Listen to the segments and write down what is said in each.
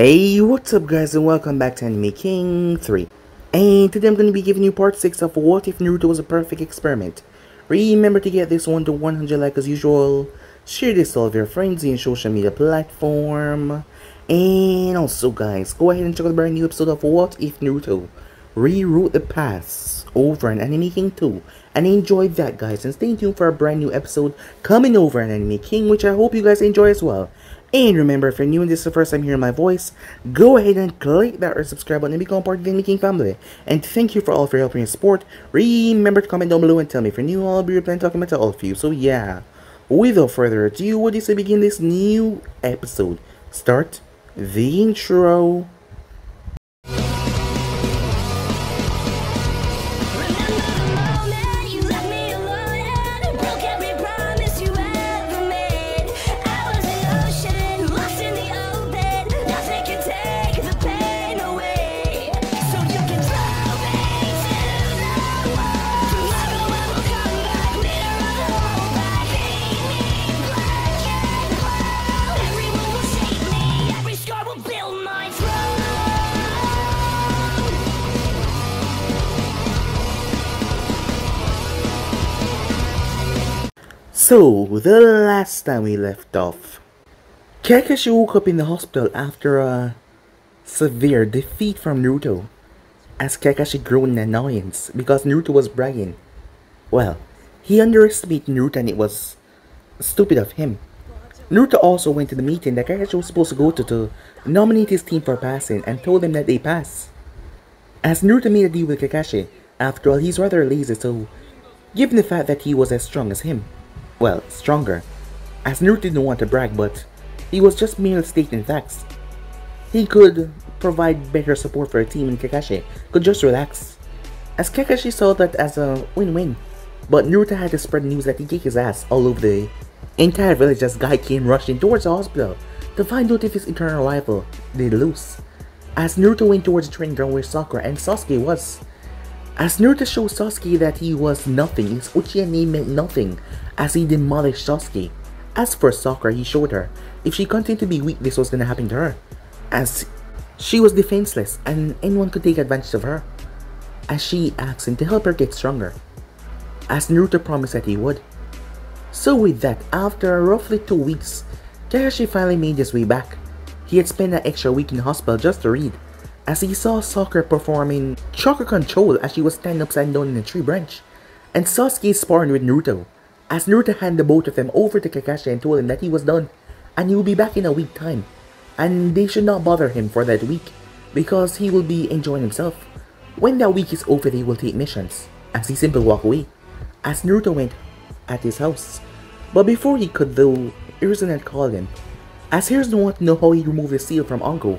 Hey, what's up guys and welcome back to Anime King 3. And today I'm going to be giving you part 6 of What If Naruto Was a Perfect Experiment. Remember to get this one to 100 like as usual, share this to all of your friends in social media platform, and also guys, go ahead and check out the brand new episode of What If Naruto Rewrote the Past over on Anime King 2. And enjoy that guys, and stay tuned for a brand new episode coming over on Anime King, which I hope you guys enjoy as well. And remember, if you're new and this is the first time hearing my voice, go ahead and click that or subscribe button and become part of the Anime King family. And thank you for all of your help and your support. Remember to comment down below and tell me if you're new. I'll be replying talking about all of you. So yeah, without further ado, what is to begin this new episode? Start the intro. So, the last time we left off, Kakashi woke up in the hospital after a severe defeat from Naruto, as Kakashi grew in annoyance because Naruto was bragging. Well, he underestimated Naruto and it was stupid of him. Naruto also went to the meeting that Kakashi was supposed to go to nominate his team for passing and told them that they pass. As Naruto made a deal with Kakashi, after all he's rather lazy, so given the fact that he was as strong as him, well, stronger, as Naruto didn't want to brag, but he was just merely stating facts. He could provide better support for a team and Kakashi could just relax, as Kakashi saw that as a win-win. But Naruto had to spread news that he kicked his ass all over the entire village as Guy came rushing towards the hospital to find out if his eternal rival did lose. As Naruto went towards the training ground where Sakura and Sasuke was, as Naruto showed Sasuke that he was nothing, his Uchiha name meant nothing, as he demolished Sasuke. As for Sakura, he showed her if she continued to be weak, this was gonna happen to her, as she was defenseless and anyone could take advantage of her, as she asked him to help her get stronger, as Naruto promised that he would. So with that, after roughly 2 weeks, Kakashi finally made his way back. He had spent an extra week in the hospital just to read, as he saw Sakura performing chakra control as she was standing upside down in a tree branch, and Sasuke sparring with Naruto, as Naruto handed both of them over to Kakashi and told him that he was done and he will be back in a week's time, and they should not bother him for that week because he will be enjoying himself. When that week is over, they will take missions, as he simply walked away, as Naruto went at his house. But before he could though, Hiruzen had called him, as Hiruzen wanted to know how he removed the seal from Anko.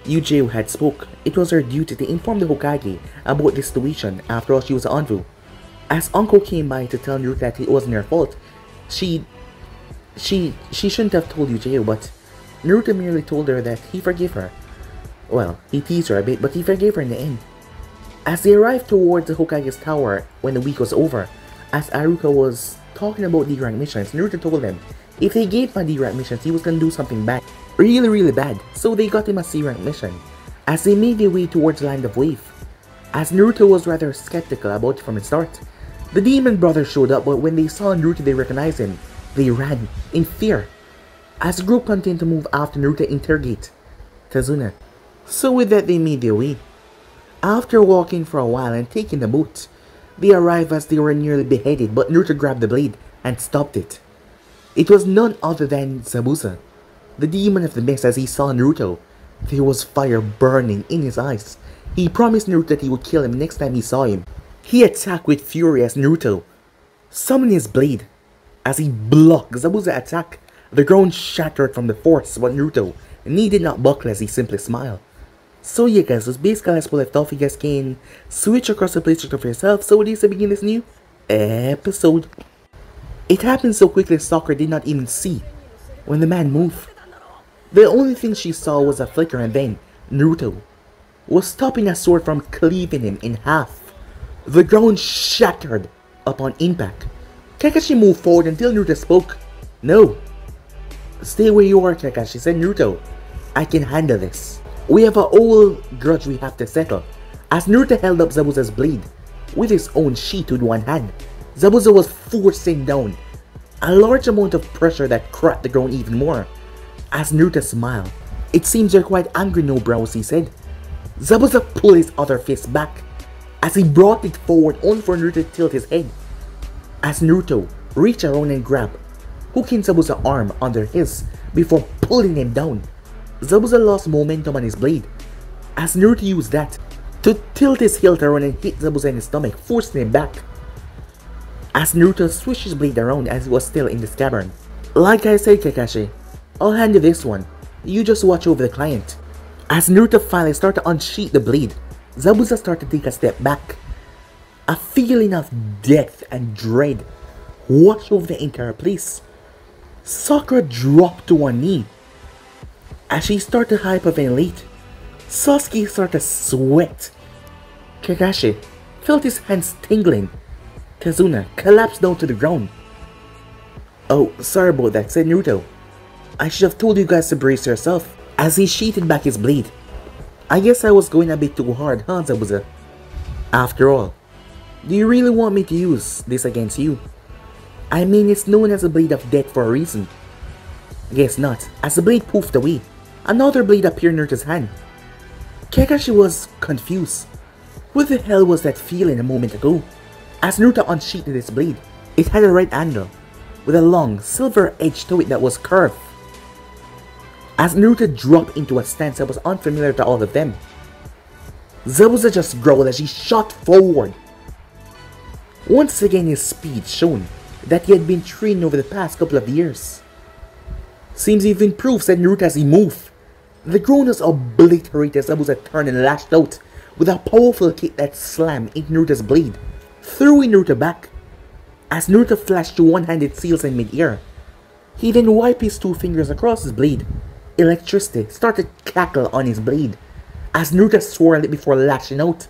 Yujiro had spoke. It was her duty to inform the Hokage about the situation, after all she was an Anvu. As Anko came by to tell Naruto that it wasn't her fault, she shouldn't have told Yujiro, but Naruto merely told her that he forgave her. Well, he teased her a bit, but he forgave her in the end. As they arrived towards the Hokage's tower when the week was over, as Iruka was talking about D-rank missions, Naruto told them if they gave him a D-rank missions, he was gonna do something bad. Really bad, so they got him a C-rank mission, as they made their way towards the Land of Wave. As Naruto was rather skeptical about it from the start, the Demon Brothers showed up, but when they saw Naruto they recognized him. They ran in fear, as the group continued to move after Naruto interrogate Tazuna. So with that they made their way. After walking for a while and taking the boat, they arrived as they were nearly beheaded, but Naruto grabbed the blade and stopped it. It was none other than Zabuza, the demon of the mist. As he saw Naruto, there was fire burning in his eyes. He promised Naruto that he would kill him next time he saw him. He attacked with fury as Naruto summoned his blade. As he blocked Zabuza's attack, the ground shattered from the force, but Naruto needed not buckle as he simply smiled. So yeah guys, that's basically as we left off. You guys can switch across the play structure for yourself. So it is to begin this new episode. It happened so quickly Sakura did not even see when the man moved. The only thing she saw was a flicker, and then Naruto was stopping a sword from cleaving him in half. The ground shattered upon impact. Kakashi moved forward until Naruto spoke. "No. Stay where you are, Kakashi," said Naruto, I can handle this. We have a old grudge we have to settle. As Naruto held up Zabuza's blade with his own sheath with one hand, Zabuza was forcing down a large amount of pressure that cracked the ground even more. As Naruto smiled, "It seems you're quite angry, no brows," he said. Zabuza pulled his other fist back as he brought it forward only for Naruto to tilt his head. As Naruto reached around and grabbed hooking Zabuza's arm under his before pulling him down, Zabuza lost momentum on his blade as Naruto used that to tilt his hilt around and hit Zabuza in his stomach, forcing him back. As Naruto switched his blade around as he was still in the scabbard. "Like I said, Kakashi, I'll hand you this one. You just watch over the client." As Naruto finally started to unsheath the blade, Zabuza started to take a step back. A feeling of death and dread washed over the entire place. Sakura dropped to one knee. As she started to hyperventilate, Sasuke started to sweat. Kakashi felt his hands tingling. Kazuna collapsed down to the ground. "Oh, sorry about that," said Naruto. "I should have told you guys to brace yourself," as he sheathed back his blade. "I guess I was going a bit too hard, huh, Zabuza? After all, do you really want me to use this against you? I mean, it's known as a blade of death for a reason." Guess not. As the blade poofed away, another blade appeared in Naruto's hand. Kakashi was confused. What the hell was that feeling a moment ago? As Naruto unsheathed his blade, it had a right angle, with a long silver edge to it that was curved. As Naruto dropped into a stance that was unfamiliar to all of them, Zabuza just growled as he shot forward. Once again his speed shone that he had been trained over the past couple of years. "Seems you've improved," said Naruto as he moved. The ground was obliterated as Zabuza turned and lashed out with a powerful kick that slammed into Naruto's blade, throwing Naruto back. As Naruto flashed to one-handed seals in mid-air, he then wiped his two fingers across his blade. Electricity started to crackle on his blade. As Naruto swirled it before lashing out,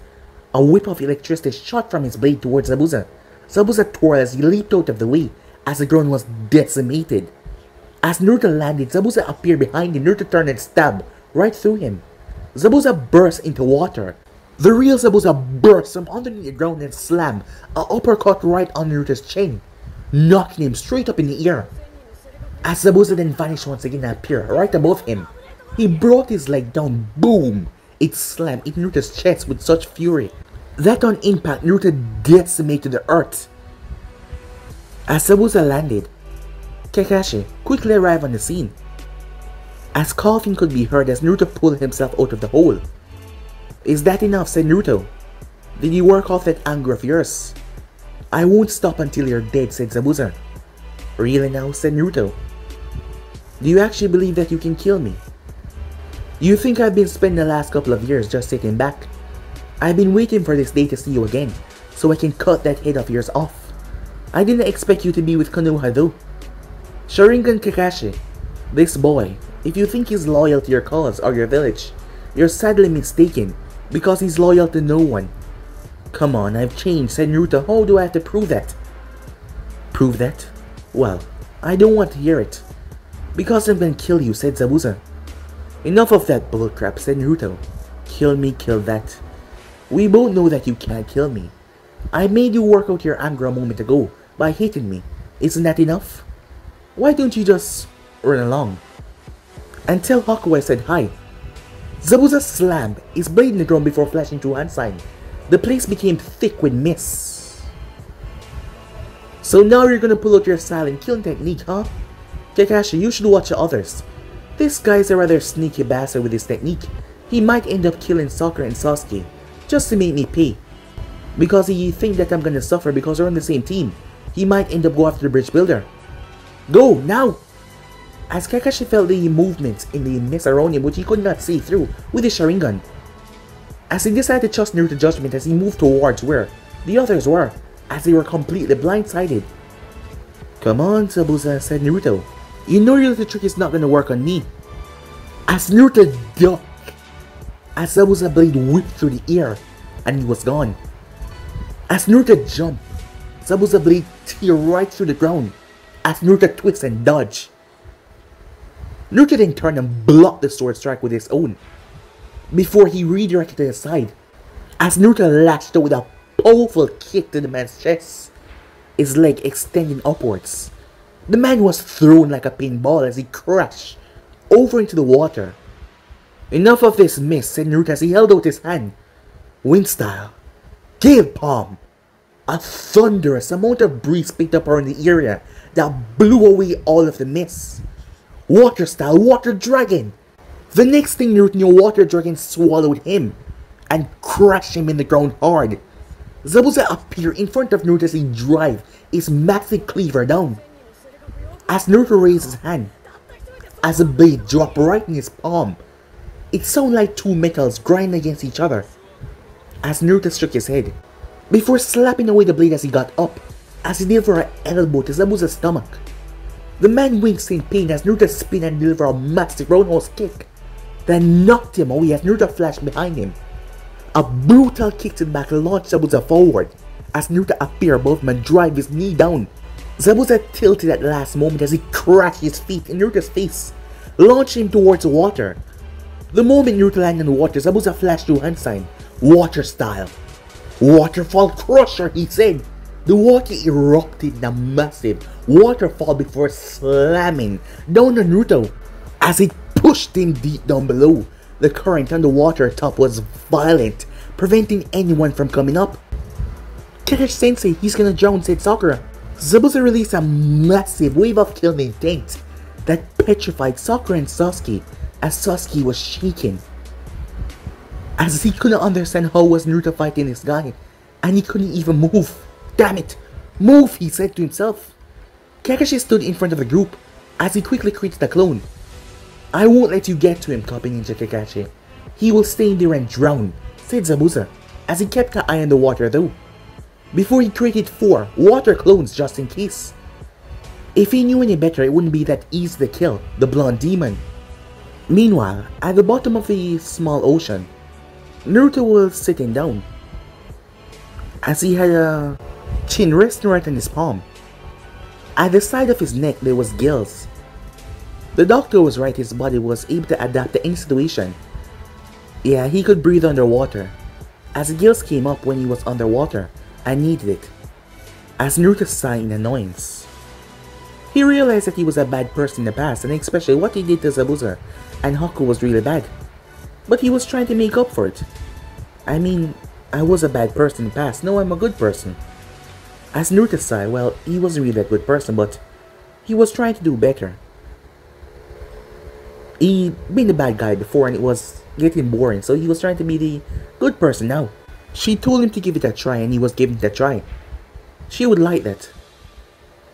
a whip of electricity shot from his blade towards Zabuza. Zabuza tore as he leaped out of the way as the ground was decimated. As Naruto landed, Zabuza appeared behind him. Naruto turned and stabbed right through him. Zabuza burst into water. The real Zabuza burst from underneath the ground and slammed an uppercut right on Naruto's chin, knocking him straight up in the air. As Zabuza then vanished once again and appeared right above him, he brought his leg down. Boom! It slammed into Naruto's chest with such fury that on impact Naruto decimated the earth. As Zabuza landed, Kakashi quickly arrived on the scene. As coughing could be heard as Naruto pulled himself out of the hole. "Is that enough?" said Naruto. "Did you work off that anger of yours?" "I won't stop until you're dead," said Zabuza. "Really now?" said Naruto. "Do you actually believe that you can kill me? You think I've been spending the last couple of years just sitting back? I've been waiting for this day to see you again, so I can cut that head of yours off. I didn't expect you to be with Konoha though." "Sharingan Kakashi, this boy, if you think he's loyal to your cause or your village, you're sadly mistaken, because he's loyal to no one." "Come on, I've changed," said Naruto. "How do I have to prove that?" "Prove that? Well, I don't want to hear it. Because I'm gonna kill you," said Zabuza. "Enough of that bullcrap," said Naruto. "Kill me, kill that. We both know that you can't kill me. I made you work out your anger a moment ago by hitting me. Isn't that enough? Why don't you just run along and tell Hakuai I said hi?" Zabuza slammed his blade in the ground before flashing through hand sign. The place became thick with mist. "So now you're gonna pull out your silent killing technique, huh? Kakashi, you should watch the others. This guy's a rather sneaky bastard with his technique. He might end up killing Sakura and Sasuke just to make me pay. Because he think that I'm gonna suffer because we're on the same team. He might end up go after the bridge builder. Go, now!" As Kakashi felt the movement in the mist around him which he could not see through with his Sharingan. As he decided to trust Naruto's judgment as he moved towards where the others were, as they were completely blindsided. "Come on, Zabuza," said Naruto. "You know your little trick is not gonna work on me." As Naruto ducked, as Zabuza blade whipped through the air, and he was gone. As Naruto jumped, Zabuza blade tear right through the ground, as Naruto twists and dodged. Naruto then turned and blocked the sword strike with his own, before he redirected to the side, as Naruto lashed out with a powerful kick to the man's chest, his leg extending upwards. The man was thrown like a pinball as he crashed over into the water. "Enough of this, miss," said Naruto as he held out his hand. Wind style. Gale palm. A thunderous amount of breeze picked up around the area that blew away all of the mist. Water style, water dragon. The next thing Naruto knew, water dragon swallowed him and crashed him in the ground hard. Zabuza appeared in front of Naruto as he drive his massive cleaver down. As Naruto raised his hand, as the blade dropped right in his palm, it sounded like two metals grinding against each other. As Naruto shook his head, before slapping away the blade as he got up, as he delivered an elbow to Zabuza's stomach. The man winced in pain as Naruto spun and delivered a massive roundhouse kick, then knocked him away as Naruto flashed behind him. A brutal kick to the back launched Zabuza forward, as Naruto appeared above him and drive his knee down. Zabuza tilted at the last moment as he crashed his feet in Naruto's face, launching him towards the water. The moment Naruto landed in the water, Zabuza flashed through hand sign, water style. "Waterfall crusher," he said. The water erupted in a massive waterfall before slamming down on Naruto as it pushed him deep down below. The current on the water top was violent, preventing anyone from coming up. "Kakashi Sensei, he's gonna drown," said Sakura. Zabuza released a massive wave of killing intent that petrified Sakura and Sasuke as Sasuke was shaking, as he couldn't understand how was Naruto fighting this guy, and he couldn't even move. "Damn it, move," he said to himself. Kakashi stood in front of the group as he quickly created a clone. "I won't let you get to him, Copy Ninja Kakashi. He will stay in there and drown," said Zabuza, as he kept an eye on the water though, before he created 4 water clones just in case. If he knew any better, it wouldn't be that easy to kill the blonde demon. Meanwhile, at the bottom of the small ocean, Naruto was sitting down, as he had a chin resting right on his palm. At the side of his neck there was gills. The doctor was right, his body was able to adapt to any situation. Yeah, he could breathe underwater, as the gills came up when he was underwater and needed it. As Naruto sighed in annoyance, he realized that he was a bad person in the past, and especially what he did to Zabuza and Haku was really bad. But he was trying to make up for it. I mean, I was a bad person in the past, now I'm a good person. As Naruto sighed, well, he wasn't really a good person, but he was trying to do better. He'd been the bad guy before and it was getting boring, so he was trying to be the good person now. She told him to give it a try and he was giving it a try. She would like that.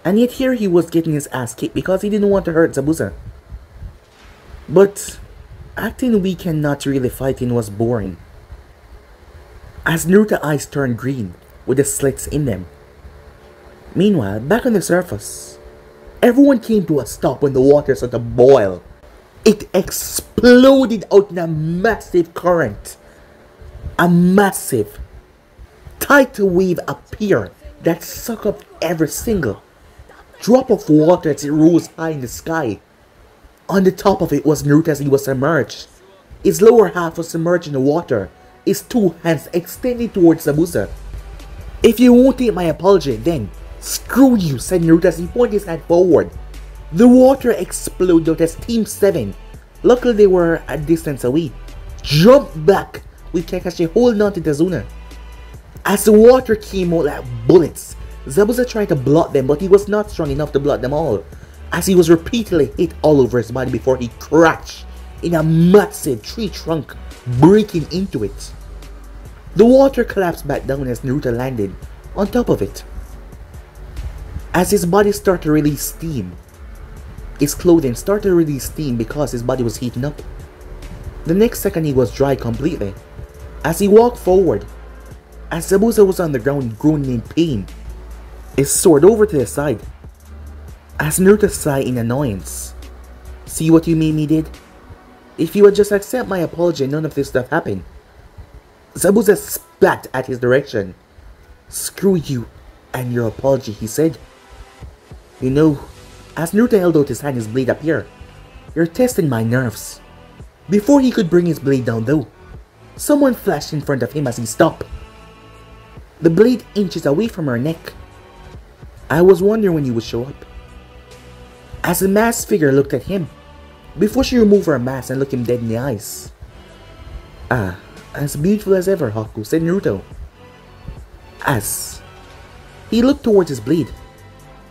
And yet here he was getting his ass kicked because he didn't want to hurt Zabuza. But acting weak and not really fighting was boring. As Naruto's eyes turned green with the slits in them. Meanwhile, back on the surface, everyone came to a stop when the water started to boil. It exploded out in a massive current. A massive tidal wave appeared that sucked up every single drop of water as it rose high in the sky. On the top of it was Naruto as he was submerged. His lower half was submerged in the water, his 2 hands extended towards Zabuza. "If you won't take my apology, then screw you," said Naruto as he pointed his hand forward. The water exploded out as Team 7, luckily they were a distance away, jumped back with Kakashi holding on to Tazuna. As the water came out like bullets, Zabuza tried to block them, but he was not strong enough to block them all, as he was repeatedly hit all over his body before he crashed in a massive tree trunk, breaking into it. The water collapsed back down as Naruto landed on top of it. As his body started to release steam, his clothing started to release steam because his body was heating up. The next second he was dry completely. As he walked forward, as Zabuza was on the ground groaning in pain, he soared over to the side. As Naruto sighed in annoyance, "See what you made me did? If you would just accept my apology, none of this stuff happened." Zabuza spat at his direction. "Screw you and your apology," he said. You know, as Naruto held out his hand, his blade appeared. You're testing my nerves. Before he could bring his blade down though, someone flashed in front of him as he stopped. The blade inches away from her neck. I was wondering when he would show up. As the masked figure looked at him, before she removed her mask and looked him dead in the eyes. "Ah, as beautiful as ever, Haku," said Naruto. As he looked towards his blade.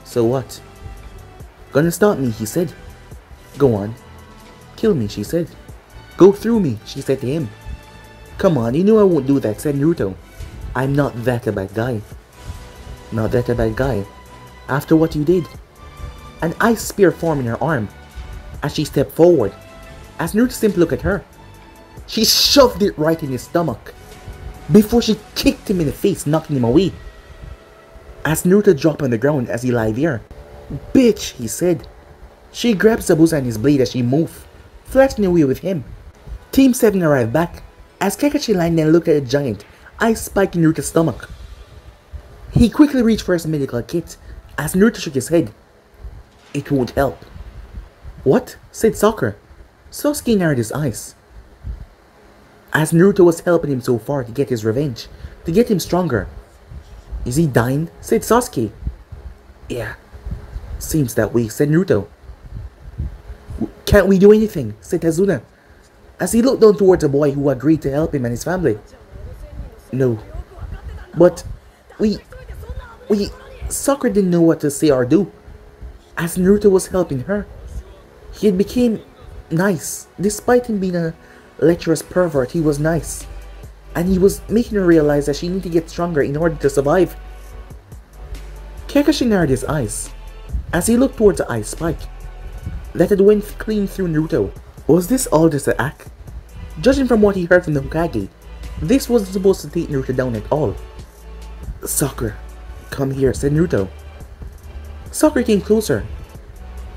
"So what? Gonna stop me," he said. "Go on. Kill me," she said. "Go through me," she said to him. "Come on, you know I won't do that," said Naruto. "I'm not that a bad guy." "Not that a bad guy? After what you did?" An ice spear formed in her arm as she stepped forward. As Naruto simply looked at her, she shoved it right in his stomach before she kicked him in the face, knocking him away. As Naruto dropped on the ground as he lay there, "Bitch," he said. She grabbed Zabuza and his blade as she moved, flashing away with him. Team 7 arrived back as Kakashi landed and looked at a giant ice spike in Naruto's stomach. He quickly reached for his medical kit as Naruto shook his head. "It won't help." "What?" said Sakura. Sasuke narrowed his eyes. As Naruto was helping him so far to get his revenge, to get him stronger. "Is he dying?" said Sasuke. "Yeah, seems that way," said Naruto. "Can't we do anything?" said Tazuna, as he looked down towards a boy who agreed to help him and his family. "No, but we... Sakura didn't know what to say or do. As Naruto was helping her, he had become nice. Despite him being a lecherous pervert, he was nice. And he was making her realize that she needed to get stronger in order to survive. Kakashi narrowed his eyes as he looked towards the ice spike that had went clean through Naruto. Was this all just an act? Judging from what he heard from the Hokage, this wasn't supposed to take Naruto down at all. "Sakura, come here," said Naruto. Sakura came closer.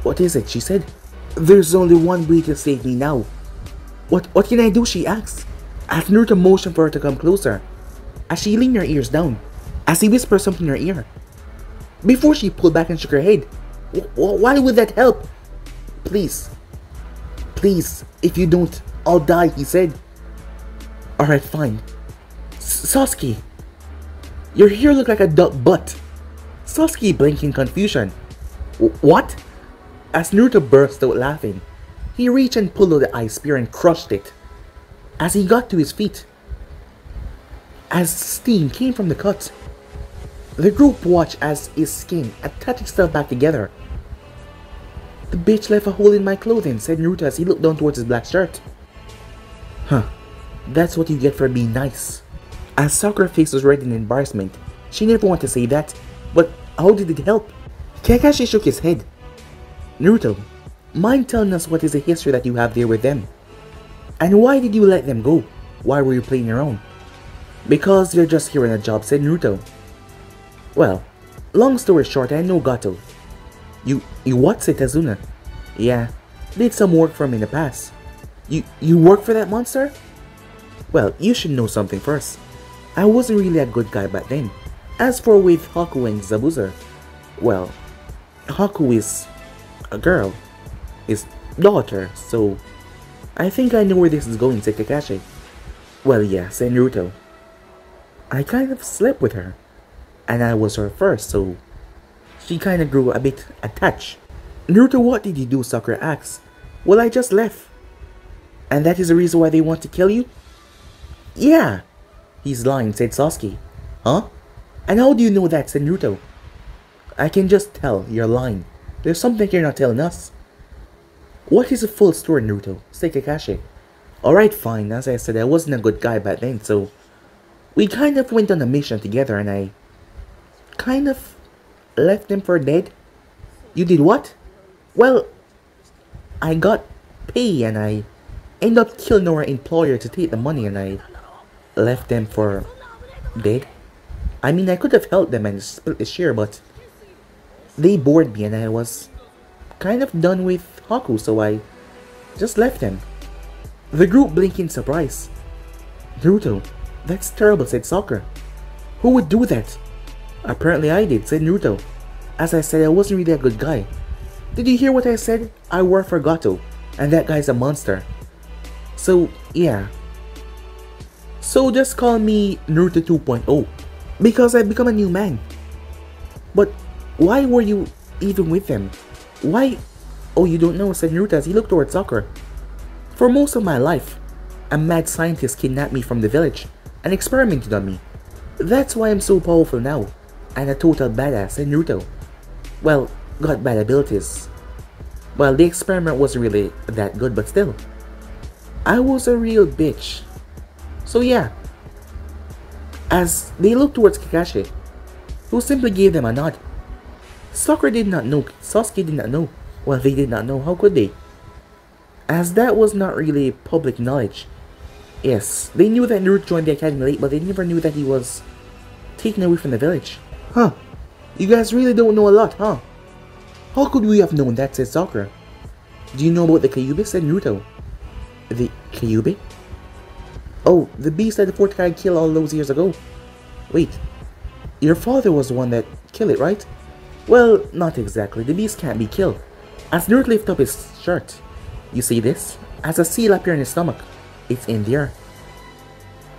"What is it?" she said. "There's only one way to save me now." What can I do?" she asked. As Naruto motioned for her to come closer, as she leaned her ears down, as he whispered something in her ear. Before she pulled back and shook her head. Why would that help?" Please, if you don't, I'll die," he said. "Alright, fine. Sasuke, your hair look like a duck butt." Sasuke blinked in confusion. "What?" As Naruto burst out laughing, he reached and pulled out the ice spear and crushed it. As he got to his feet, as steam came from the cut, the group watched as his skin attached itself back together. "The bitch left a hole in my clothing," said Naruto as he looked down towards his black shirt. "Huh, that's what you get for being nice." As Sakura's face was red in embarrassment, she never wanted to say that, but how did it help? Kakashi shook his head. "Naruto, mind telling us what is the history that you have there with them? And why did you let them go? Why were you playing around?" "Because you're just here on a job," said Naruto. "Well, long story short, I know Gato." You what?" said Tazuna. "Yeah, did some work for him in the past." You work for that monster?" "Well, you should know something first. I wasn't really a good guy back then. As for with Haku and Zabuza, well, Haku is a girl, his daughter, so I think I know where this is going," said Kakashi. "Well, yeah," said Naruto. "I kind of slept with her, and I was her first, so she kind of grew a bit attached." "Naruto, what did you do?" Sakura asked. "Well, I just left." "And that is the reason why they want to kill you?" "Yeah." "He's lying," said Sasuke. "Huh? And how do you know that?" said Naruto. "I can just tell you're lying. There's something you're not telling us." "What is the full story, Naruto?" said Kakashi. "Alright, fine. As I said, I wasn't a good guy back then, so we kind of went on a mission together and I kind of left them for dead." "You did what?" "Well, I got pay and I ended up killing our employer to take the money and I left them for dead. I mean, I could have helped them and split the share, but they bored me and I was kind of done with Haku, so I just left them." The group blinked in surprise. "Naruto, that's terrible," said Sakura. "Who would do that?" "Apparently I did," said Naruto. "As I said, I wasn't really a good guy. Did you hear what I said? I work for Gato. and that guy's a monster. So, yeah. So just call me Naruto 2.0, because I've become a new man. But why were you even with them? Why? Oh, you don't know, said Naruto as he looked towards Sakura. For most of my life, a mad scientist kidnapped me from the village and experimented on me. That's why I'm so powerful now, and a total badass, said Naruto. Well, got bad abilities. Well, the experiment wasn't really that good, but still. I was a real bitch. So yeah. As they looked towards Kakashi, who simply gave them a nod. Sakura did not know, Sasuke did not know. Well, they did not know, how could they? As that was not really public knowledge. Yes, they knew that Naruto joined the academy late, but they never knew that he was taken away from the village. Huh, you guys really don't know a lot, huh? How could we have known that, said Sakura. Do you know about the Kyuubi, said Naruto. The Kyuubi? Oh, the beast that the fourth guy killed all those years ago. Wait, your father was the one that killed it, right? Well, not exactly, the beast can't be killed. As Naruto lifted up his shirt, you see this? As a seal appeared in his stomach, it's in there.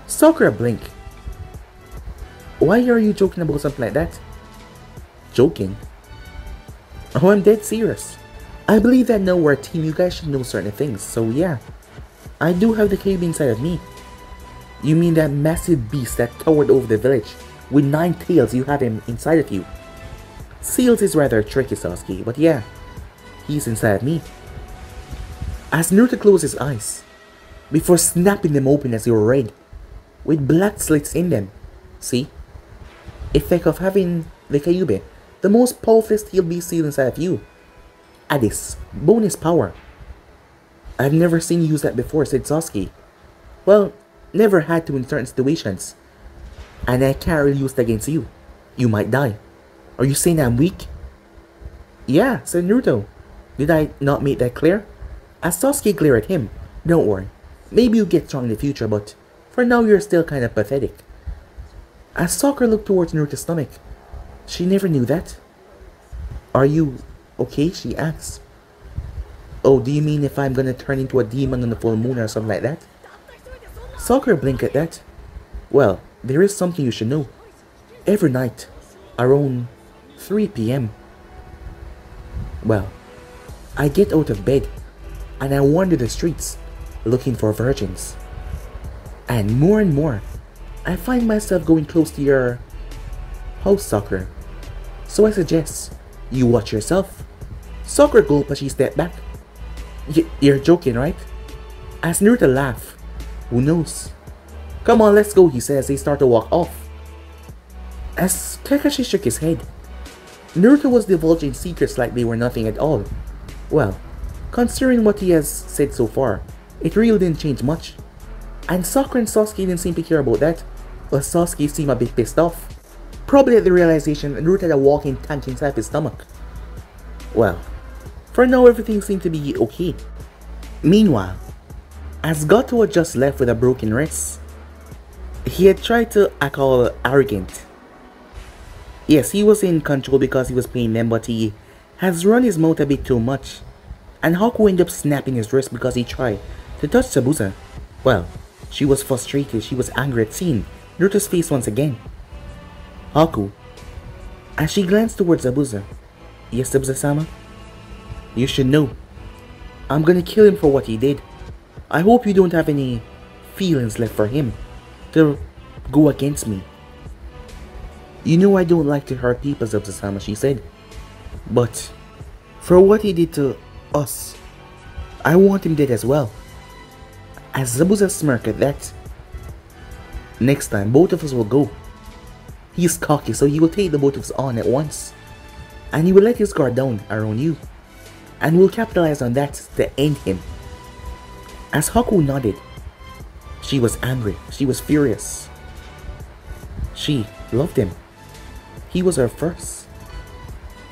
Sakura blinked. Why are you joking about something like that? Joking? Oh, I'm dead serious. I believe that now we're a team, you guys should know certain things, so yeah. I do have the Kyuubi inside of me. You mean that massive beast that towered over the village? With 9 tails, you have him inside of you. Seals is rather tricky, Sasuke, but yeah. He's inside of me. As Naruto closed his eyes, before snapping them open as they were red, with black slits in them. See? Effect of having the Kyuubi, the most powerful steel beast sealed inside of you. Addis, bonus power. I've never seen you use that before, said Sasuke. Well, never had to in certain situations. And I can't really use it against you. You might die. Are you saying I'm weak? Yeah, said Naruto. Did I not make that clear? As Sasuke glared at him, don't worry. Maybe you'll get strong in the future, but for now you're still kind of pathetic. As Sakura looked towards Naruto's stomach, she never knew that. Are you okay? She asked. Oh, do you mean if I'm gonna turn into a demon on the full moon or something like that? Sakura blinked at that. Well, there is something you should know. Every night, around 3 p.m. Well, I get out of bed and I wander the streets looking for virgins. And more, I find myself going close to your house, Sakura. So I suggest you watch yourself. Sakura gulped as she stepped back. You're joking, right? As Naruto laughed. Who knows? Come on, let's go, he said as they start to walk off. As Kakashi shook his head, Naruto was divulging secrets like they were nothing at all. Well, considering what he has said so far, it really didn't change much. And Sakura and Sasuke didn't seem to care about that, but Sasuke seemed a bit pissed off. Probably at the realization that Naruto had a walking tank inside his stomach. Well, for now everything seemed to be okay. Meanwhile, as Gato had just left with a broken wrist, he had tried to act all arrogant. Yes, he was in control because he was paying them, but he has run his mouth a bit too much. And Haku ended up snapping his wrist because he tried to touch Zabuza. Well, she was frustrated, she was angry at seeing Naruto's face once again. Haku, as she glanced towards Zabuza. Yes, Zabuza-sama? You should know. I'm gonna kill him for what he did. I hope you don't have any feelings left for him to go against me. You know I don't like to hurt people, Zabuza-sama, she said. But for what he did to us, I want him dead as well. As Zabuza smirked at that. Next time, both of us will go. He's cocky, so he will take the both of us on at once. And he will let his guard down around you. And we'll capitalize on that to end him. As Haku nodded, she was angry, she was furious. She loved him. He was her first.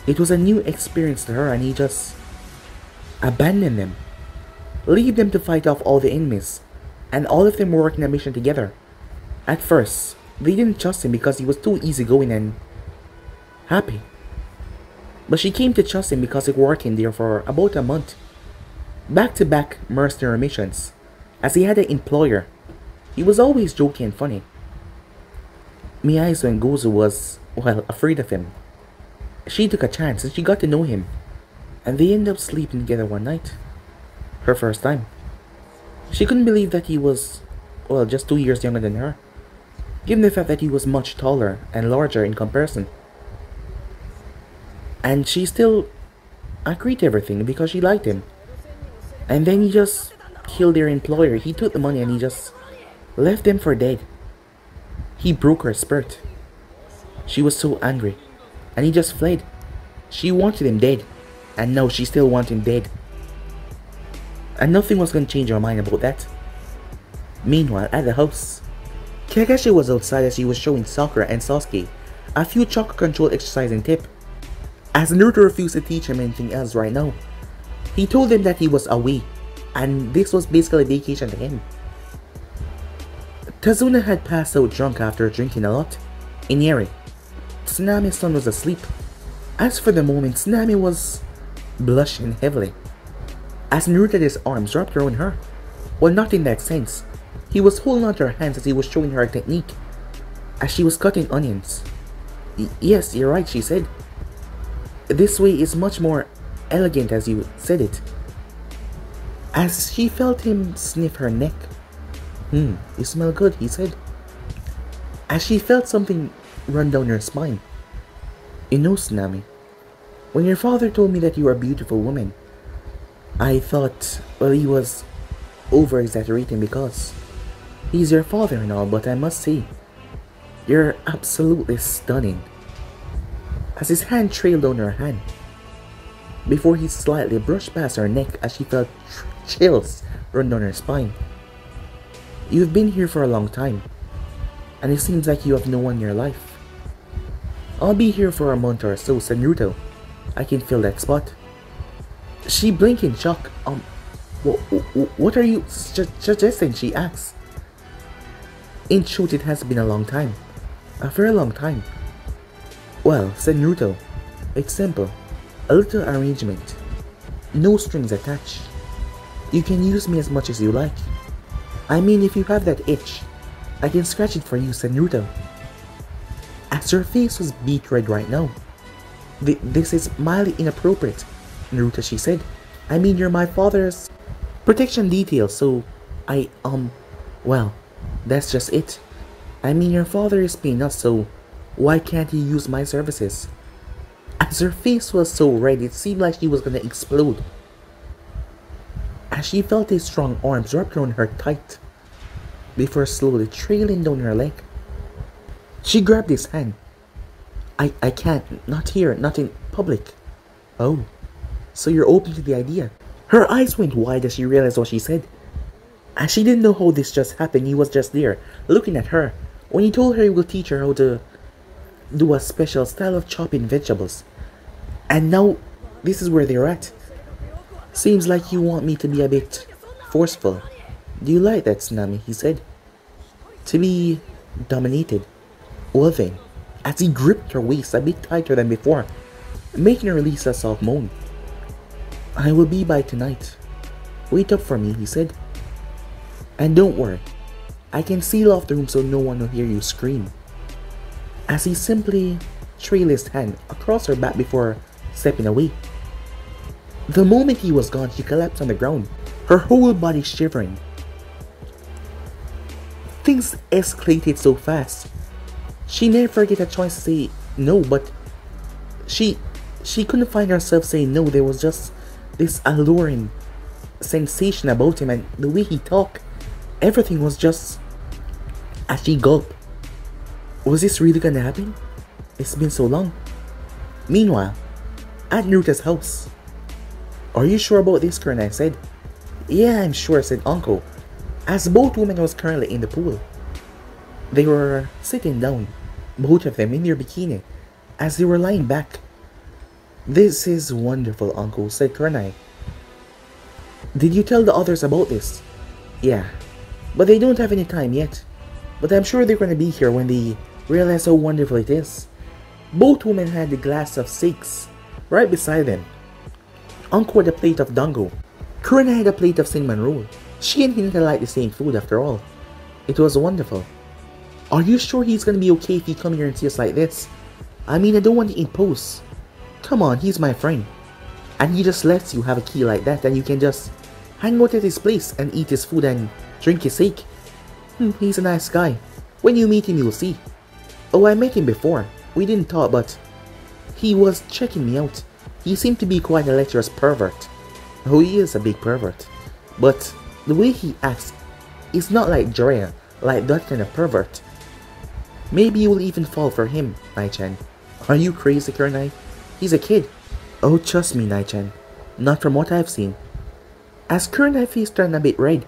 It was a new experience to her and he just abandoned them. Leave them to fight off all the enemies. And all of them were working a mission together. At first, they didn't trust him because he was too easygoing and happy. But she came to trust him because he worked in there for about a month. back-to-back mercenary missions. As he had an employer, he was always joking and funny. Miyaizo and Gozu was, well, afraid of him. She took a chance and she got to know him, and they ended up sleeping together one night. Her first time. She couldn't believe that he was, well, just 2 years younger than her, given the fact that he was much taller and larger in comparison. And she still agreed to everything because she liked him. And then he just killed their employer. He took the money and he just left them for dead. He broke her spirit. She was so angry, and he just fled. She wanted him dead, and now she still wants him dead. And nothing was going to change her mind about that. Meanwhile, at the house, Kakashi was outside as he was showing Sakura and Sasuke a few chakra control exercising tip, as Naruto refused to teach him anything else right now. He told them that he was away, and this was basically vacation to him. Tazuna had passed out drunk after drinking a lot. In Eri, Tsuname's son was asleep. As for the moment, Tsuname was blushing heavily, as Naruto had his arms wrapped around her. Well, not in that sense. He was holding onto her hands as he was showing her a technique, as she was cutting onions. Yes, you're right, she said. This way is much more elegant as you said it. As she felt him sniff her neck. You smell good, he said. As she felt something run down her spine. You know, Tsunami, when your father told me that you are a beautiful woman, I thought, well, he was over-exaggerating because he's your father and all, but I must say, you're absolutely stunning. As his hand trailed down her hand, before he slightly brushed past her neck as she felt chills run down her spine. You've been here for a long time, and it seems like you have no one in your life. I'll be here for a month or so, said Naruto. I can fill that spot. She blinked in shock. What are you suggesting? She asked. In truth, it has been a long time. A very long time. Well, said Naruto, it's simple. A little arrangement. No strings attached. You can use me as much as you like. I mean, if you have that itch, I can scratch it for you, said Naruto. As her face was beet red right now. This is mildly inappropriate, Naruto, she said. I mean, you're my father's protection detail, so well, that's just it. I mean, your father is paying us, so why can't he use my services? As her face was so red, it seemed like she was gonna explode. As she felt his strong arms wrapped around her tight, before slowly trailing down her leg. She grabbed his hand. I can't, not here, not in public. Oh, so you're open to the idea. Her eyes went wide as she realized what she said. As she didn't know how this just happened, he was just there, looking at her, when he told her he will teach her how to do a special style of chopping vegetables. And now, this is where they're at. Seems like you want me to be a bit forceful. Do you like that, Tsunami? He said. To be dominated. Well then, as he gripped her waist a bit tighter than before, making her release a soft moan. I will be by tonight. Wait up for me, he said. And don't worry, I can seal off the room so no one will hear you scream. As he simply trailed his hand across her back before stepping away. The moment he was gone, she collapsed on the ground, her whole body shivering. Things escalated so fast. She never get a choice to say no, but she couldn't find herself saying no. There was just this alluring sensation about him, and the way he talked, everything was just... As she gulped. Was this really gonna happen? It's been so long. Meanwhile, at Naruto's house. Are you sure about this, Kurenai said. Yeah, I'm sure, said Uncle, as both women was currently in the pool. They were sitting down, both of them in their bikini, as they were lying back. This is wonderful, Uncle, said Kurenai. Did you tell the others about this? Yeah, but they don't have any time yet. But I'm sure they're gonna be here when they realize how wonderful it is. Both women had the glass of six right beside them. Uncle had a plate of dango, Kurina had a plate of cinnamon roll. She and Hinata liked the same food after all. It was wonderful. Are you sure he's gonna be okay if you come here and see us like this? I mean, I don't want to impose. Come on, he's my friend. And he just lets you have a key like that and you can just hang out at his place and eat his food and drink his sake. He's a nice guy. When you meet him, you'll see. Oh, I met him before. We didn't talk, but he was checking me out. He seemed to be quite a lecherous pervert. Oh, he is a big pervert. But the way he acts is not like Jiraiya, like that kind of pervert. Maybe you will even fall for him, Nai-chan. Are you crazy, Kurenai? He's a kid. Oh, trust me, Nai-chan. Not from what I've seen. As Kurenai's face turned a bit red.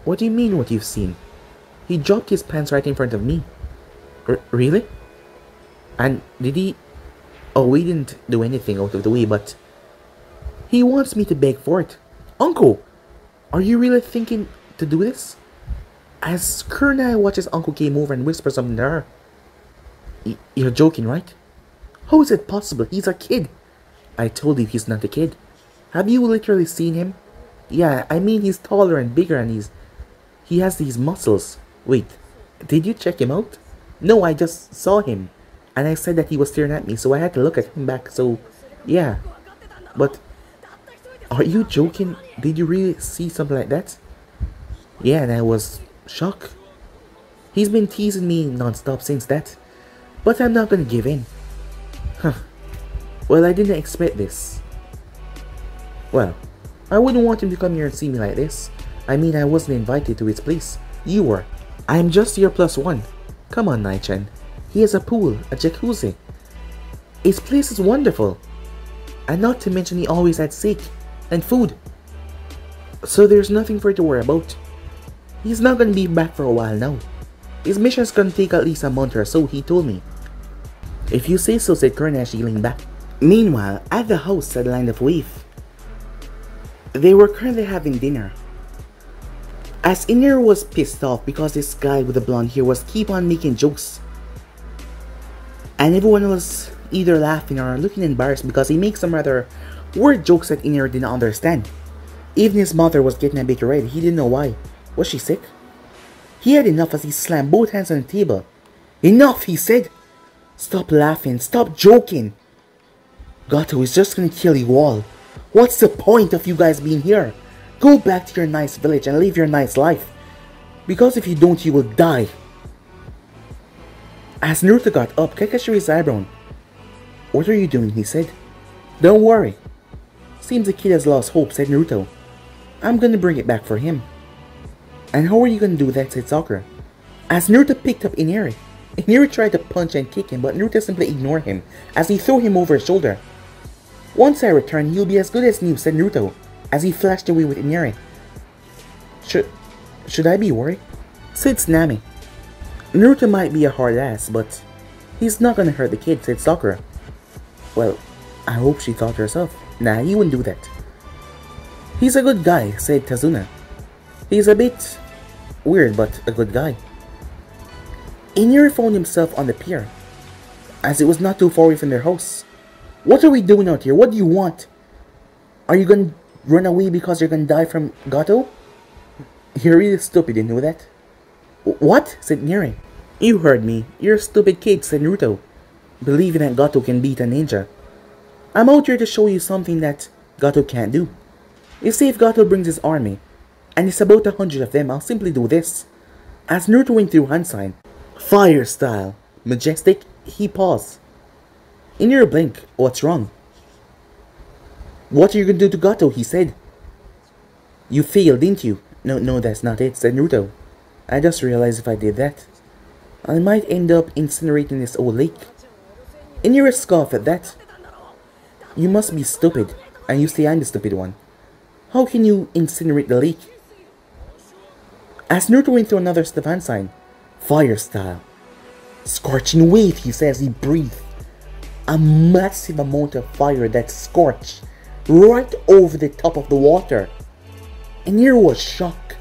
What do you mean what you've seen? He dropped his pants right in front of me. Really? And did he... Oh, we didn't do anything out of the way, but... He wants me to beg for it. Uncle! Are you really thinking to do this? As Kurenai watches Uncle came over and whispers something to her. You're joking, right? How is it possible? He's a kid. I told you he's not a kid. Have you literally seen him? Yeah, I mean he's taller and bigger and he has these muscles. Wait, did you check him out? No, I just saw him. And I said that he was staring at me, so I had to look at him back, so... Yeah. But... Are you joking? Did you really see something like that? Yeah, and I was shocked. He's been teasing me non-stop since that. But I'm not gonna give in. Huh. Well, I didn't expect this. Well, I wouldn't want him to come here and see me like this. I mean, I wasn't invited to his place. You were. I'm just your +1. Come on, Nai-chan. He has a pool, a jacuzzi. His place is wonderful. And not to mention he always had steak and food. So there's nothing for you to worry about. He's not gonna be back for a while now. His mission's gonna take at least a month or so, he told me. If you say so, said Kurenai, leaning back. Meanwhile, at the house at the Land of Wave, they were currently having dinner. As Iner was pissed off because this guy with the blonde hair was keep on making jokes. And everyone was either laughing or looking embarrassed because he makes some rather weird jokes that Iner didn't understand. Even his mother was getting a bit red, he didn't know why. Was she sick? He had enough as he slammed both hands on the table. Enough, he said. Stop laughing, stop joking. Gato is just gonna kill you all. What's the point of you guys being here? Go back to your nice village and live your nice life. Because if you don't, you will die. As Naruto got up, Kakashi raised his eyebrow. What are you doing? He said. Don't worry. Seems the kid has lost hope, said Naruto. I'm gonna bring it back for him. And how are you gonna do that, said Sakura. As Naruto picked up Inari. Inari tried to punch and kick him, but Naruto simply ignored him as he threw him over his shoulder. Once I return, he'll be as good as new, said Naruto, as he flashed away with Inari. Should I be worried? Said Tsunami. Naruto might be a hard ass, but he's not gonna hurt the kid, said Sakura. Well, I hope she thought to herself. Nah, he wouldn't do that. He's a good guy, said Tazuna. He's a bit weird, but a good guy. Inari found himself on the pier, as it was not too far away from their house. What are we doing out here? What do you want? Are you gonna run away because you're gonna die from Gato? You're really stupid, you know that? What? Said Inari. You heard me. You're a stupid kid, said Naruto, believing that Gato can beat a ninja. I'm out here to show you something that Gato can't do. You see, if Gato brings his army, and it's about 100 of them, I'll simply do this. As Naruto went through hand sign, fire style, majestic, he paused. In your blink, what's wrong? What are you gonna do to Gato? He said. You failed, didn't you? No, that's not it, said Naruto. I just realized if I did that, I might end up incinerating this old lake. Inari scoffed at that. You must be stupid, and you say I'm the stupid one. How can you incinerate the lake? As Naruto went through another Stefan sign, fire style. Scorching wave, he says, he breathed. A massive amount of fire that scorched right over the top of the water. And Inari was shocked.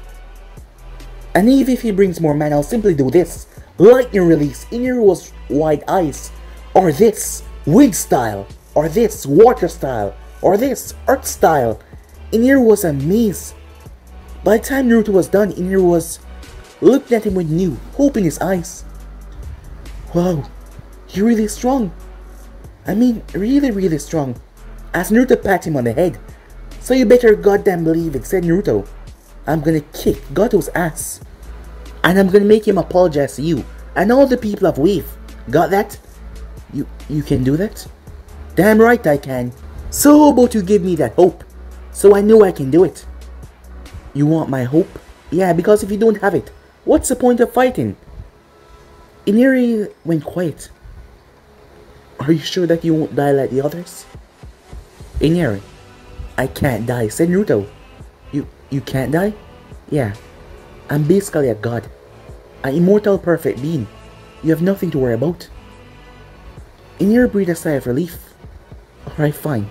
And even if he brings more mana, I'll simply do this. Lightning release, Inari was wide eyes. Or this, wind style. Or this, water style. Or this, earth style. Iniru was amazed. By the time Naruto was done, Iniru was looking at him with new hope in his eyes. Wow, you're really strong. I mean, really strong. As Naruto pat him on the head. So you better goddamn believe it, said Naruto. I'm gonna kick Goto's ass. And I'm gonna make him apologize to you and all the people of Wave. Got that? You can do that? Damn right I can. So how about you give me that hope? So I know I can do it. You want my hope? Yeah, because if you don't have it, what's the point of fighting? Iniru went quiet. Are you sure that you won't die like the others? Iniru, I can't die, said Naruto. You can't die? Yeah, I'm basically a god. An immortal perfect being. You have nothing to worry about. Iniru breathed a sigh of relief. Alright, fine.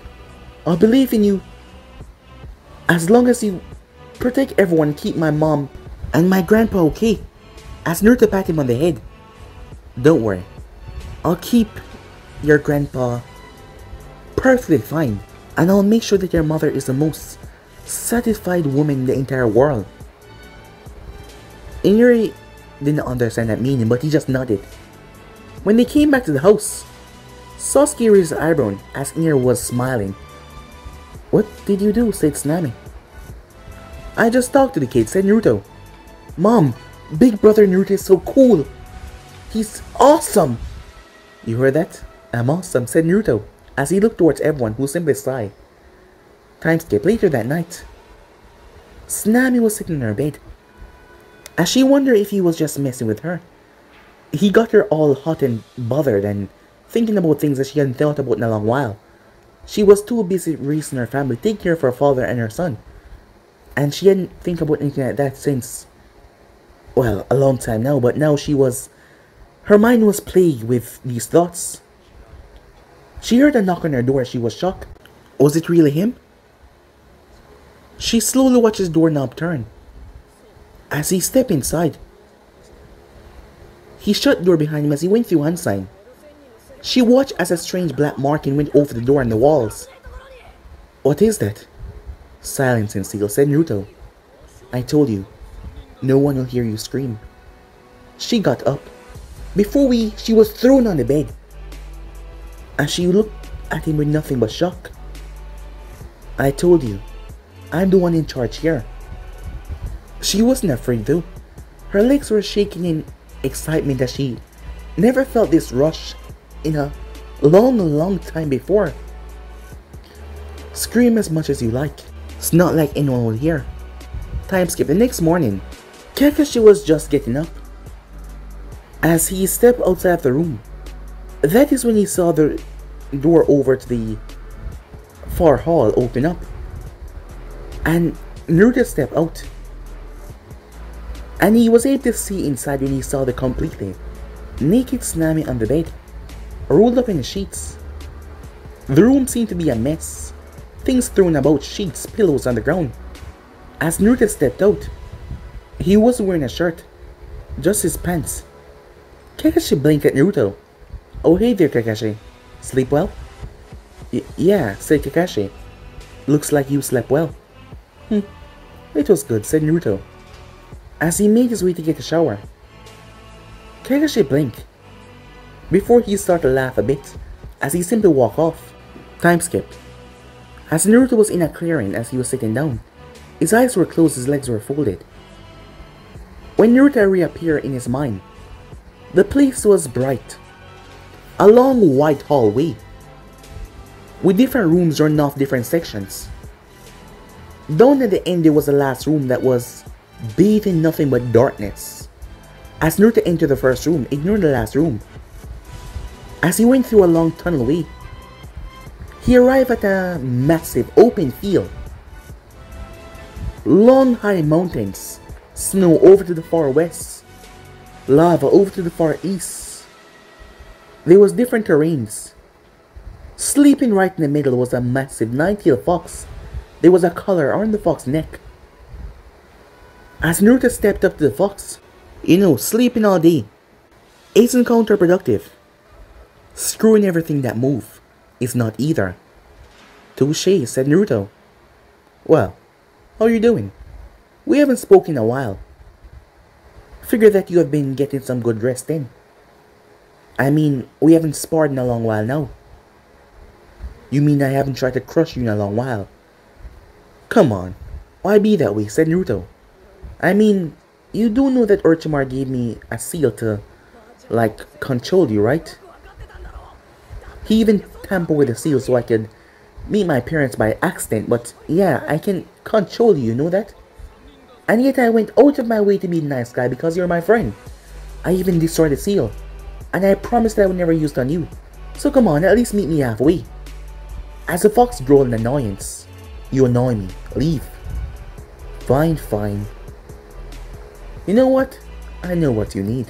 I'll believe in you. As long as you protect everyone and keep my mom and my grandpa okay. As Naruto patted him on the head. Don't worry. I'll keep your grandpa perfectly fine. And I'll make sure that your mother is the most satisfied woman in the entire world. Iniru didn't understand that meaning, but he just nodded. When they came back to the house, Sasuke raised his eyebrow as Iniru was smiling. What did you do? Said Tsunami. I just talked to the kid, said Naruto. Mom, Big Brother Naruto is so cool. He's awesome. You heard that? I'm awesome, said Naruto, as he looked towards everyone who simply sighed. Time skip. Later that night, Tsunami was sitting in her bed. As she wondered if he was just messing with her, he got her all hot and bothered and thinking about things that she hadn't thought about in a long while. She was too busy raising her family, taking care of her father and her son. And she hadn't think about anything like that since, well, a long time now, but now her mind was plagued with these thoughts. She heard a knock on her door. She was shocked. Was it really him? She slowly watched his doorknob turn. As he stepped inside, he shut the door behind him as he went through hand sign. She watched as a strange black marking went over the door and the walls. What is that? Silence and steel, said Naruto. I told you, no one will hear you scream. She got up. She was thrown on the bed. As she looked at him with nothing but shock. I told you, I'm the one in charge here. She wasn't afraid though. Her legs were shaking in excitement as she never felt this rush in a long time before. Scream as much as you like. It's not like anyone will hear. Time skip. The next morning, Kakashi was just getting up. As he stepped outside of the room, that is when he saw the door over to the far hall open up. And Naruto stepped out. And he was able to see inside when he saw the completely naked Tsunami on the bed, rolled up in the sheets. The room seemed to be a mess. Things thrown about, sheets, pillows on the ground. As Naruto stepped out, he wasn't wearing a shirt, just his pants. Kakashi blinked at Naruto. Oh hey there Kakashi, sleep well? Yeah, said Kakashi. Looks like you slept well. It was good, said Naruto, as he made his way to get a shower. Kakashi blinked, before he started to laugh a bit, as he simply walked off. Time skipped. As Naruto was in a clearing as he was sitting down, his eyes were closed, his legs were folded. When Naruto reappeared in his mind, the place was bright. A long white hallway, with different rooms running off different sections. Down at the end there was the last room that was bathed in nothing but darkness. As Naruto entered the first room, ignoring the last room. As he went through a long tunnelway, he arrived at a massive open field. Long high mountains, snow over to the far west, lava over to the far east. There was different terrains. Sleeping right in the middle was a massive nine-tailed fox. There was a collar around the fox's neck. As Naruto stepped up to the fox, sleeping all day isn't counterproductive. Screwing everything that moves is not either. Touché, said Naruto. Well, how are you doing? We haven't spoken in a while. Figure that you have been getting some good rest in. I mean, we haven't sparred in a long while now. You mean I haven't tried to crush you in a long while? Come on, why be that way, said Naruto. I mean, you do know that Orochimaru gave me a seal to, like, control you, right? He even tampered with the seal so I could meet my parents by accident, but yeah, I can control you, you know that? And yet I went out of my way to be the nice guy because you're my friend. I even destroyed the seal. And I promised that I would never use it on you. So come on, at least meet me halfway. As the fox growled in annoyance. You annoy me. Leave. Fine, fine. You know what? I know what you need.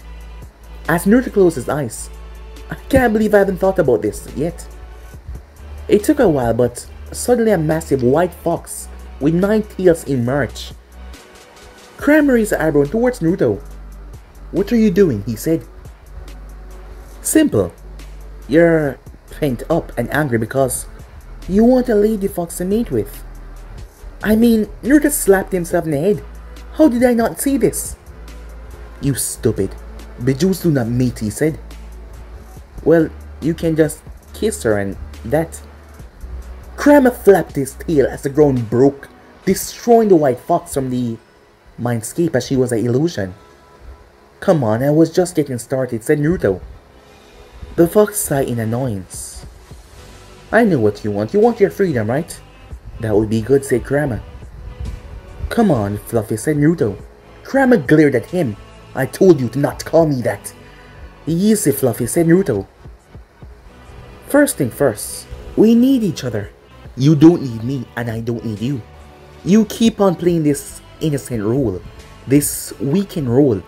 As Naruto closed his eyes. I can't believe I haven't thought about this yet. It took a while, but suddenly a massive white fox with 9 tails emerged. Kurama raised an eyebrow towards Naruto. What are you doing? He said. Simple. You're pent up and angry because you want a lady fox to mate with. I mean, Naruto slapped himself in the head. How did I not see this? You stupid. Bijus do not mate, he said. Well, you can just kiss her and that. Kurama flapped his tail as the ground broke, destroying the white fox from the mindscape as she was an illusion. Come on, I was just getting started, said Naruto. The fox sighed in annoyance. I know what you want. You want your freedom, right? That would be good, said Kurama. Come on, Fluffy, said Naruto. Kurama glared at him. I told you to not call me that. Easy, Fluffy, said Naruto. First thing first, we need each other. You don't need me, and I don't need you. You keep on playing this innocent role, this weekend role,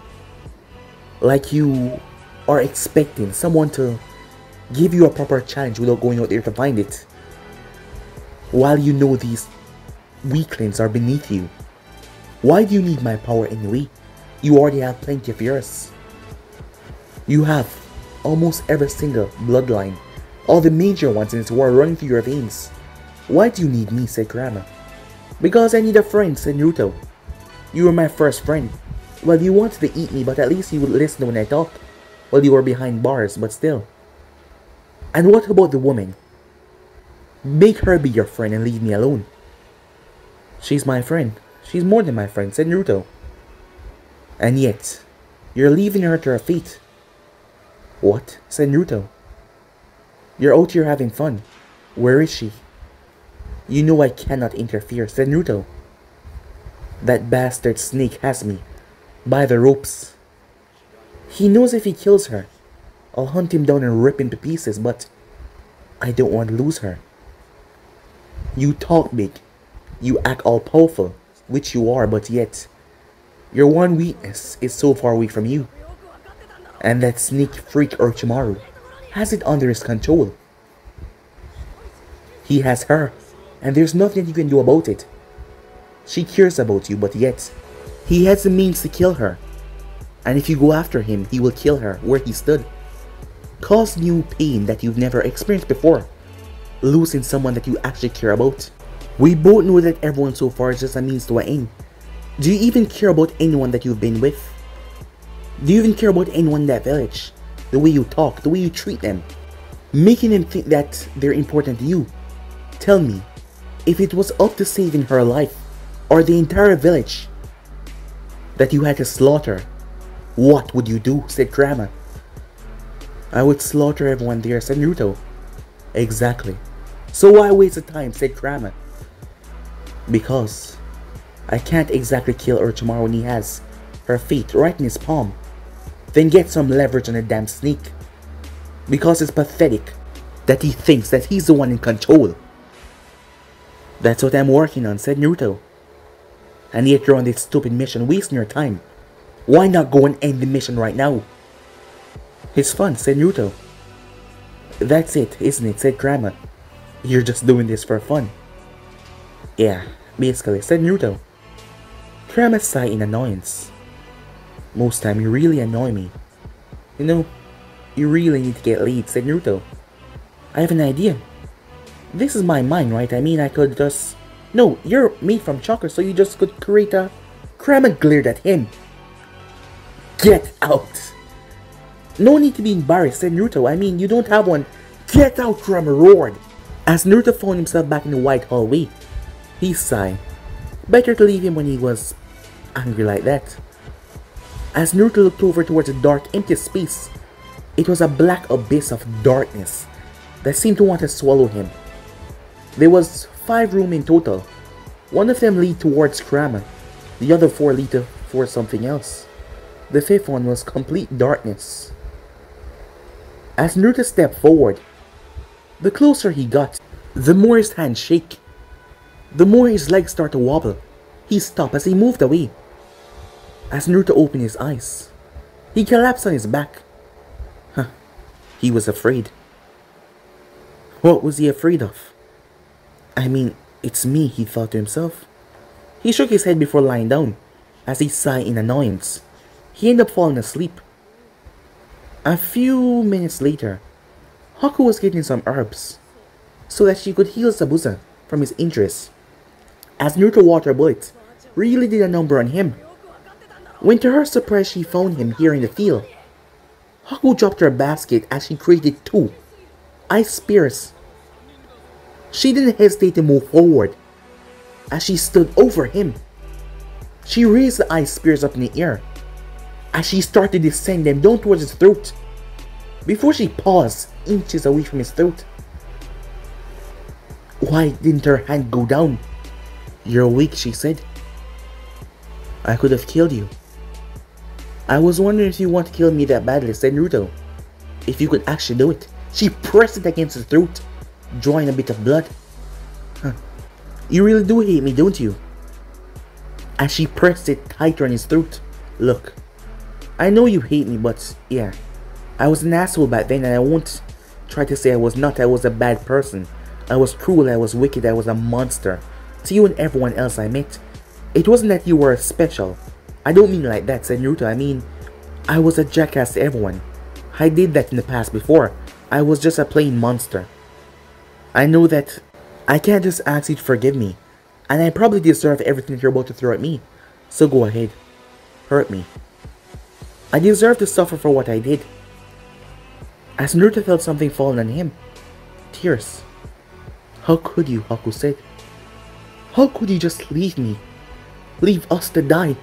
like you are expecting someone to give you a proper challenge without going out there to find it. While you know these weaklings are beneath you. Why do you need my power anyway? You already have plenty of yours. You have almost every single bloodline, all the major ones in this world running through your veins. Why do you need me, said Kurama. Because I need a friend, said Naruto. You were my first friend. Well, you wanted to eat me, but at least you would listen when I talked. Well, you were behind bars, but still. And what about the woman? Make her be your friend and leave me alone. She's my friend. She's more than my friend, said Naruto. And yet, you're leaving her to her fate. What? Said Naruto. You're out here having fun. Where is she? You know I cannot interfere, said Naruto. That bastard snake has me. By the ropes. He knows if he kills her, I'll hunt him down and rip him to pieces, but I don't want to lose her. You talk big. You act all powerful, which you are, but yet your one weakness is so far away from you. And that sneak freak Orochimaru has it under his control. He has her, and there's nothing that you can do about it. She cares about you, but yet he has the means to kill her. And if you go after him, he will kill her where he stood. Cause new pain that you've never experienced before. Losing someone that you actually care about. We both know that everyone so far is just a means to an end. Do you even care about anyone that you've been with? Do you even care about anyone in that village? The way you talk, the way you treat them. Making them think that they're important to you. Tell me, if it was up to saving her life, or the entire village, that you had to slaughter, what would you do, said Kurama. I would slaughter everyone there, said Naruto. Exactly. So why waste the time, said Kurama. Because I can't exactly kill Orochimaru when he has her fate right in his palm. Then get some leverage on a damn snake. Because it's pathetic that he thinks that he's the one in control. That's what I'm working on, said Naruto. And yet you're on this stupid mission wasting your time. Why not go and end the mission right now? It's fun, said Naruto. That's it, isn't it, said Kurama. You're just doing this for fun. Yeah, basically, said Naruto. Kurama sighed in annoyance. Most time you really annoy me. You know, you really need to get laid, said Naruto. I have an idea. This is my mind, right? I mean, I could just No, you're made from chocolate, so you just could create a... Kurama glared at him. Get out! No need to be embarrassed, said Naruto. I mean, you don't have one. Get out, Kurama roared. As Naruto found himself back in the white hallway, he sighed. Better to leave him when he was angry like that. As Naruto looked over towards a dark, empty space, it was a black abyss of darkness that seemed to want to swallow him. There was 5 rooms in total. One of them lead towards Kurama. The other 4 lead for something else. The 5th one was complete darkness. As Naruto stepped forward, the closer he got, the more his hands shake. The more his legs start to wobble. He stopped as he moved away. As Naruto opened his eyes, he collapsed on his back. He was afraid. What was he afraid of? I mean, it's me, he thought to himself. He shook his head before lying down, as he sighed in annoyance. He ended up falling asleep. A few minutes later, Haku was getting some herbs, so that she could heal Zabuza from his injuries. As Naruto water bullet really did a number on him. When to her surprise she found him here in the field, Haku dropped her basket as she created 2 ice spears. She didn't hesitate to move forward. As she stood over him, she raised the ice spears up in the air as she started to descend them down towards his throat, before she paused inches away from his throat. Why didn't her hand go down? You're weak, she said. I could have killed you. I was wondering if you want to kill me that badly, said Naruto. If you could actually do it. She pressed it against his throat, drawing a bit of blood. You really do hate me, don't you? As she pressed it tighter on his throat. Look, I know you hate me, but yeah, I was an asshole back then, and I won't try to say I was not. I was a bad person. I was cruel, I was wicked, I was a monster. To you and everyone else I met. It wasn't that you were special. I don't mean like that, said Naruto. I mean, I was a jackass to everyone. I did that in the past before. I was just a plain monster. I know that I can't just ask you to forgive me, and I probably deserve everything you're about to throw at me. So go ahead. Hurt me. I deserve to suffer for what I did. As Naruto felt something falling on him. Tears. How could you, Haku said. How could you just leave me? Leave us to die?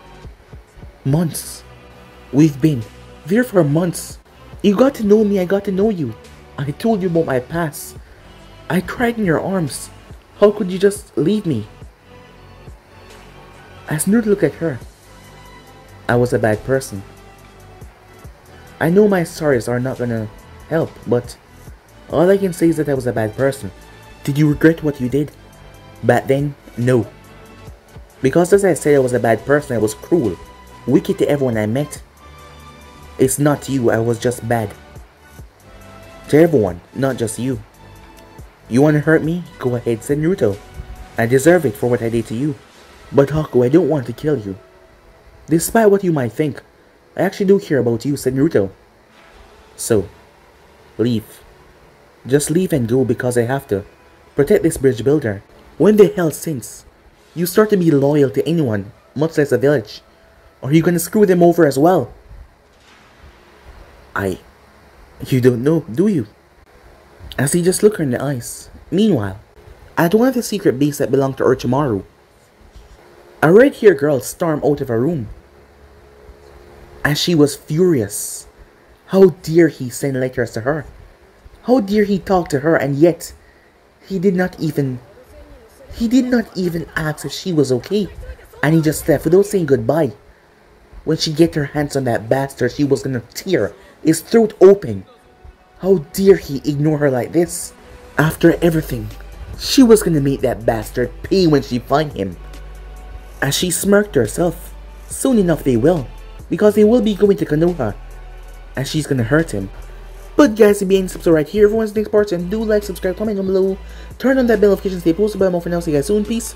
Months. We've been there for months. You got to know me, I got to know you. I told you about my past. I cried in your arms. How could you just leave me? As Naruto looked at her, I was a bad person. I know my sorries are not gonna help, but all I can say is that I was a bad person. Did you regret what you did? Back then, no. Because as I said, I was a bad person, I was cruel, wicked to everyone I met. It's not you, I was just bad. To everyone, not just you. You want to hurt me? Go ahead, said Naruto. I deserve it for what I did to you. But Haku, I don't want to kill you. Despite what you might think, I actually do care about you, said Naruto. So, leave. Just leave and go because I have to. Protect this bridge builder. When the hell sinks, you start to be loyal to anyone, much less a village. Or are you gonna screw them over as well? You don't know, do you? As he just looked her in the eyes. Meanwhile, at one of the secret bases that belonged to Orochimaru, a red-haired girl stormed out of her room. And she was furious. How dare he send letters to her? How dare he talk to her, and yet he did not even ask if she was okay, and he just left without saying goodbye. When she get her hands on that bastard, she was gonna tear his throat open. How dare he ignore her like this? After everything, she was gonna make that bastard pay when she find him. As she smirked to herself, soon enough they will, because they will be going to Konoha, and she's gonna hurt him. But guys, if you ain't subscribed right here, everyone's next part, and do like, subscribe, comment down below, turn on that bell notification, stay posted by more for now, see you guys soon, peace.